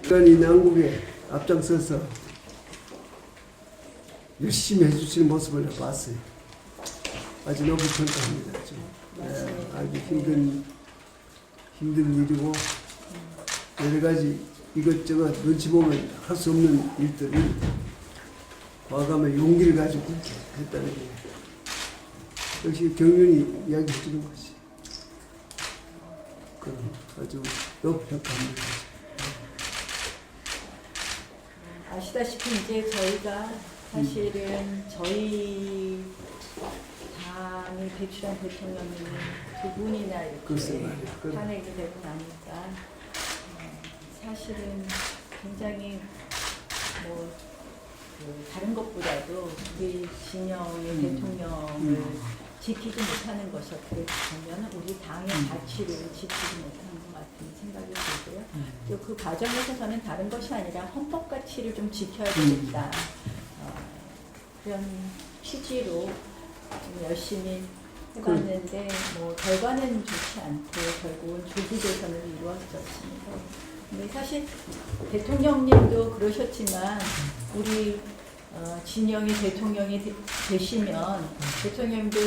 인간이 난국에 앞장서서 열심히 해주시는 모습을 봤어요. 아주 높이 평가합니다. 아주 힘든 일이고 여러 가지 이것저것 눈치 보면 할 수 없는 일들을 과감한 용기를 가지고 했다는 게 역시 경륜이 이야기해 주는 것이 그럼 아주 높이 평가합니다. 아시다시피 이제 저희가 사실은 저희 당이 배출한 대통령님이 두 분이나 이렇게 탄핵이 되고 나니까 사실은 굉장히 다른 것보다도 우리 진영의 대통령을 지키지 못하는 것이 어떻게 보면 우리 당의 가치를 지키지 못하는 것 같은 생각이 들고요. 또 그 과정에서 저는 다른 것이 아니라 헌법 가치를 좀 지켜야 되겠다. 그런 취지로 좀 열심히 해봤는데 결과는 좋지 않고 결국은 조기 대선으로 이루어졌습니다. 근데 사실 대통령님도 그러셨지만 우리 진영이 대통령이 되시면 대통령님도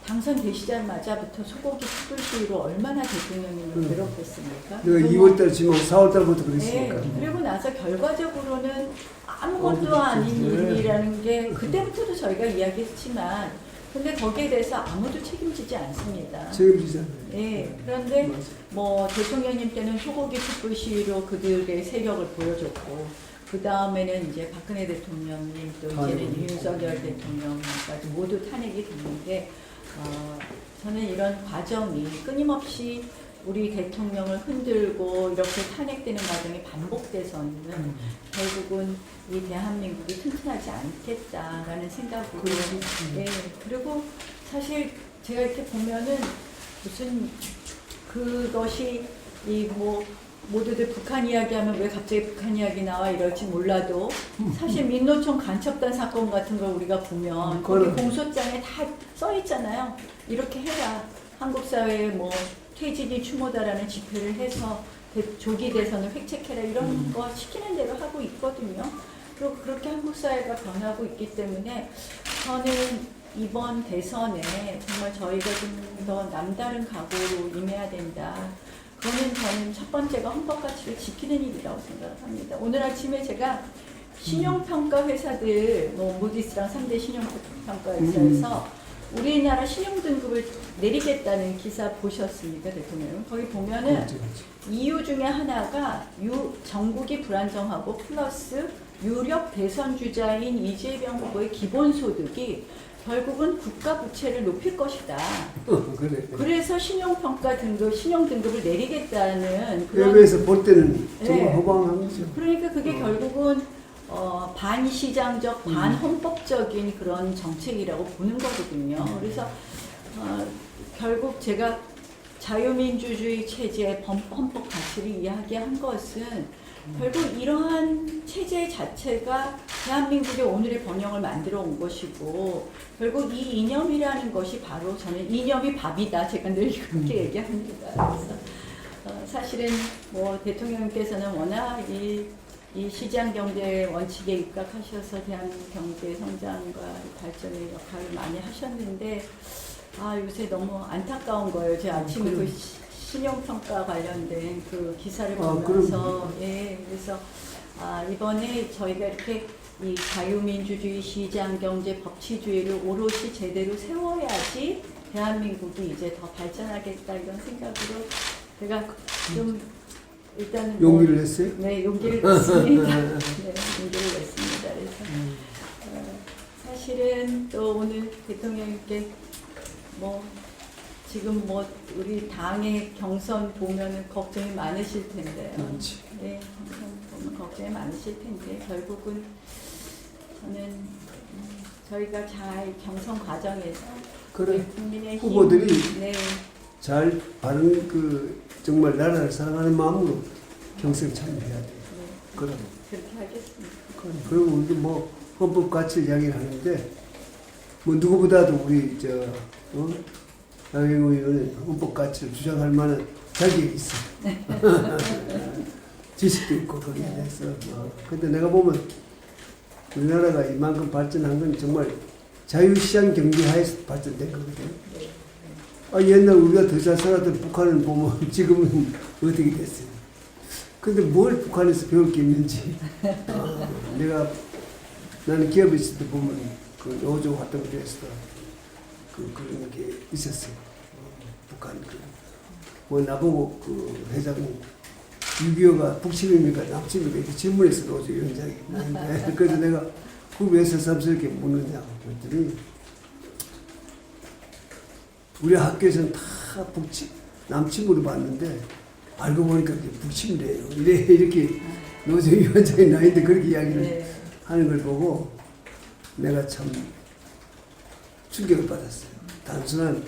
당선되시자마자부터 소고기 숯불 시위로 얼마나 대통령님을 괴롭혔습니까? 2월달 지금 4월달부터 그랬으니까. 네, 그리고 나서 결과적으로는 아무것도 아닌 일이라는 게 그때부터도 저희가 이야기했지만 근데 거기에 대해서 아무도 책임지지 않습니다. 책임지잖아요. 네, 그런데 대통령님 때는 소고기 촛불 시위로 그들의 세력을 보여줬고 그 다음에는 이제 박근혜 대통령님 또 이제는 윤석열 대통령까지 모두 탄핵이 됐는데 저는 이런 과정이 끊임없이 우리 대통령을 흔들고 이렇게 탄핵되는 과정이 반복돼서는 결국은 이 대한민국이 튼튼하지 않겠다라는 생각으로 네, 그리고 사실 제가 이렇게 보면은 무슨 그것이 모두들 북한 이야기하면 왜 갑자기 북한 이야기 나와 이럴지 몰라도 사실 민노총 간첩단 사건 같은 걸 우리가 보면 거기 공소장에 다 써 있잖아요. 이렇게 해라. 한국 사회에 퇴진이 추모다라는 집회를 해서 조기 대선을 획책해라 이런 거 시키는 대로 하고 있거든요. 그리고 그렇게 한국 사회가 변하고 있기 때문에 저는 이번 대선에 정말 저희가 좀 더 남다른 각오로 임해야 된다. 그거는 저는 첫 번째가 헌법 가치를 지키는 일이라고 생각합니다. 오늘 아침에 제가 신용평가 회사들, 무디스랑 3대 신용평가 회사에서 우리나라 신용등급을 내리겠다는 기사 보셨습니까, 대통령? 거기 보면은 이유 중에 하나가 전국이 불안정하고 플러스 유력 대선 주자인 이재명 후보의 기본소득이 결국은 국가 부채를 높일 것이다. 그래서 신용등급을 내리겠다는 외부에서 볼 때는 정말 허방한 거죠. 그러니까 그게 결국은 반시장적, 반헌법적인 그런 정책이라고 보는 거거든요. 그래서 결국 제가 자유민주주의 체제의 헌법 가치를 이야기한 것은 결국 이러한 체제 자체가 대한민국의 오늘의 번영을 만들어 온 것이고 결국 이 이념이라는 것이 바로 저는 이념이 밥이다. 제가 늘 그렇게 얘기합니다. 그래서 사실은 대통령님께서는 워낙 이 시장 경제 원칙에 입각하셔서 대한민국 경제 성장과 발전의 역할을 많이 하셨는데 요새 너무 안타까운 거예요. 제가 아침에 그 신용평가 관련된 그 기사를 보면서 그래서 이번에 저희가 이렇게 이 자유민주주의 시장경제 법치주의를 오롯이 제대로 세워야지 대한민국이 이제 더 발전하겠다 이런 생각으로 제가 좀 일단은 용기를 냈어요? 네, 용기를 냈습니다. 네, 용기를 냈습니다. 그래서 사실은 또 오늘 대통령님께 지금 우리 당의 경선 보면은 걱정이 많으실 텐데요. 네, 경선 보면 걱정이 많으실 텐데 결국은 저는 저희가 잘 경선 과정에서 국민의 후보들이 잘 바른 정말 나라를 사랑하는 마음으로 경선에 참여해야 돼요. 그렇게 하겠습니다. 그리고 우리 헌법 가치를 이야기를 하는데 누구보다도 우리 나경원 의원은 헌법 가치를 주장할 만한 자격이 있어요. 지식도 있고 거기에 대해서. 근데 내가 보면 우리나라가 이만큼 발전한 건 정말 자유시장 경제하에서 발전된 거거든요. 옛날 우리가 더 잘 살았던 북한을 보면 지금은 어떻게 됐어요? 근데 뭘 북한에서 배울 게 있는지. 나는 기업에 있을 때 보면 그 노조 활동에서 그런 게 있었어요. 북한 나보고 그 회장님 6.25가 북침입니까 남침입니까 이렇게 질문했어 노조 위원장이. 그래서 내가 그걸 왜 새삼스럽게 묻느냐고 그랬더니 우리 학교에서는 다 남침으로 봤는데 알고 보니까 그게 북침이래요. 이렇게 노조 위원장이 나한테 그렇게 이야기를 하는 걸 보고 내가 참 충격을 받았어요. 단순한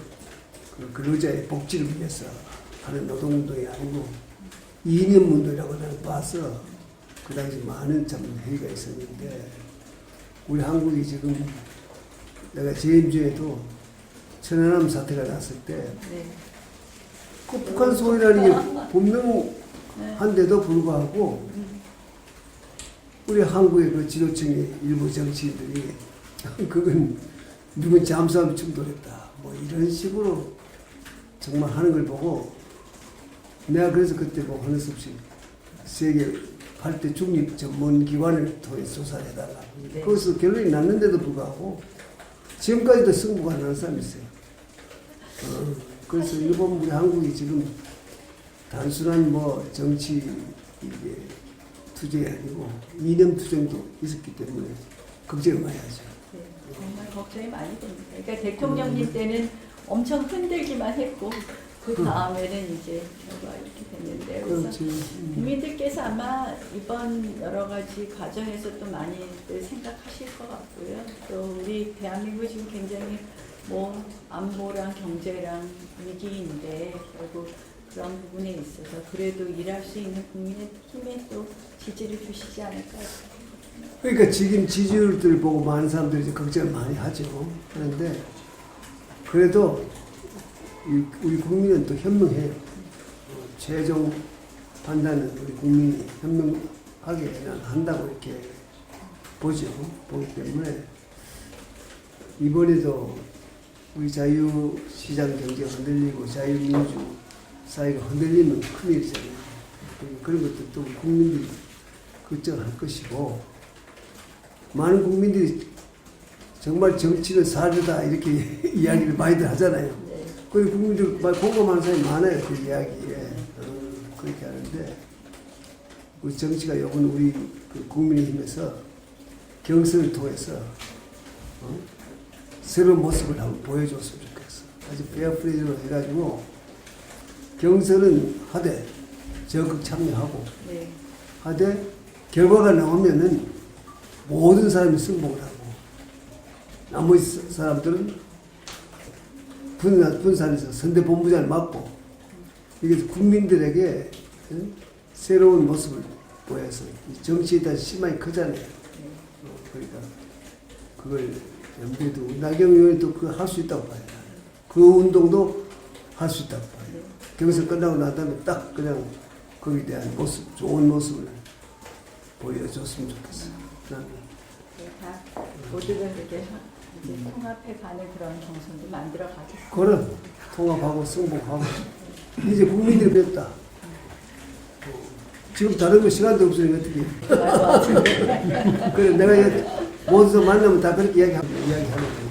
근로자의 복지를 위해서 하는 노동운동이 아니고 이념운동이라고 나는 봐서 그 당시 많은 참 회의가 있었는데 우리 한국이 지금 내가 재임 중에도 천안함 사태가 났을 때 그 북한 소리라는 게 분명한데도 불구하고 우리 한국의 그 지도층의 일부 정치인들이 그건 누군 잠수함 충돌했다 뭐 이런 식으로 정말 하는 걸 보고 내가 그래서 그때 뭐 하는 수 없이 세계 8대 중립 전문 기관을 통해 조사를 해달라. 거기서 결론이 났는데도 불구하고 지금까지도 승부가 안 나는 사람이 있어요. 그래서 일본 우리 한국이 지금 단순한 뭐 정치 이게 투쟁이 아니고 이념 투쟁도 있었기 때문에 걱정을 많이 하죠. 네, 정말 걱정이 많이 됩니다. 그러니까 대통령님 때는 엄청 흔들기만 했고 그 다음에는 이제 결과가 이렇게 됐는데 그래서 국민들께서 아마 이번 여러 가지 과정에서 또 많이들 생각하실 것 같고요. 또 우리 대한민국 지금 굉장히 뭐 안보랑 경제랑 위기인데 결국 그런 부분에 있어서 그래도 일할 수 있는 국민의 힘에 또 지지를 주시지 않을까. 그러니까 지금 지지율들 보고 많은 사람들이 이제 걱정을 많이 하죠. 그런데 그래도 우리 국민은 또 현명해요. 최종 판단은 우리 국민이 현명하게 한다고 이렇게 보죠. 보기 때문에 이번에도 우리 자유시장 경제가 흔들리고 자유민주 사회가 흔들리면 큰일이잖아요. 그런 것도 또 우리 국민들이 걱정할 것이고 많은 국민들이 정말 정치는 사르다 이렇게 이야기를 많이들 하잖아요. 그리고 국민들 공감하는 사람이 많아요. 그 이야기에. 그렇게 하는데 우리 정치가 요번 우리 그 국민의힘에서 경선을 통해서 새로운 모습을 한번 보여줬으면 좋겠어. 아주 페어플레이로 해가지고 경선은 하되 적극 참여하고 하되 결과가 나오면은 모든 사람이 승복을 하고 나머지 사람들은 분산해서 선대본부장을 맡고 이게 국민들에게 새로운 모습을 보여서 정치에 대한 희망이 크잖아요. 그러니까 그걸 염두에 두고 나경원 의원이 또 그거 할 수 있다고 봐요. 그 운동도 할 수 있다고 봐요. 경선 끝나고 난 다음에 딱 그냥 거기에 대한 모습, 좋은 모습을 보여줬으면 좋겠어요. 다 모두가 그렇게 통합해 가는 그런 경선도 만들어 가겠습니다. 그럼 통합하고 승복하고 이제 국민들이 됐다. 지금 다른 거 시간도 없으니 어떻게? 그래 내가 모두 만나면 다 그렇게 이야기하는 거야.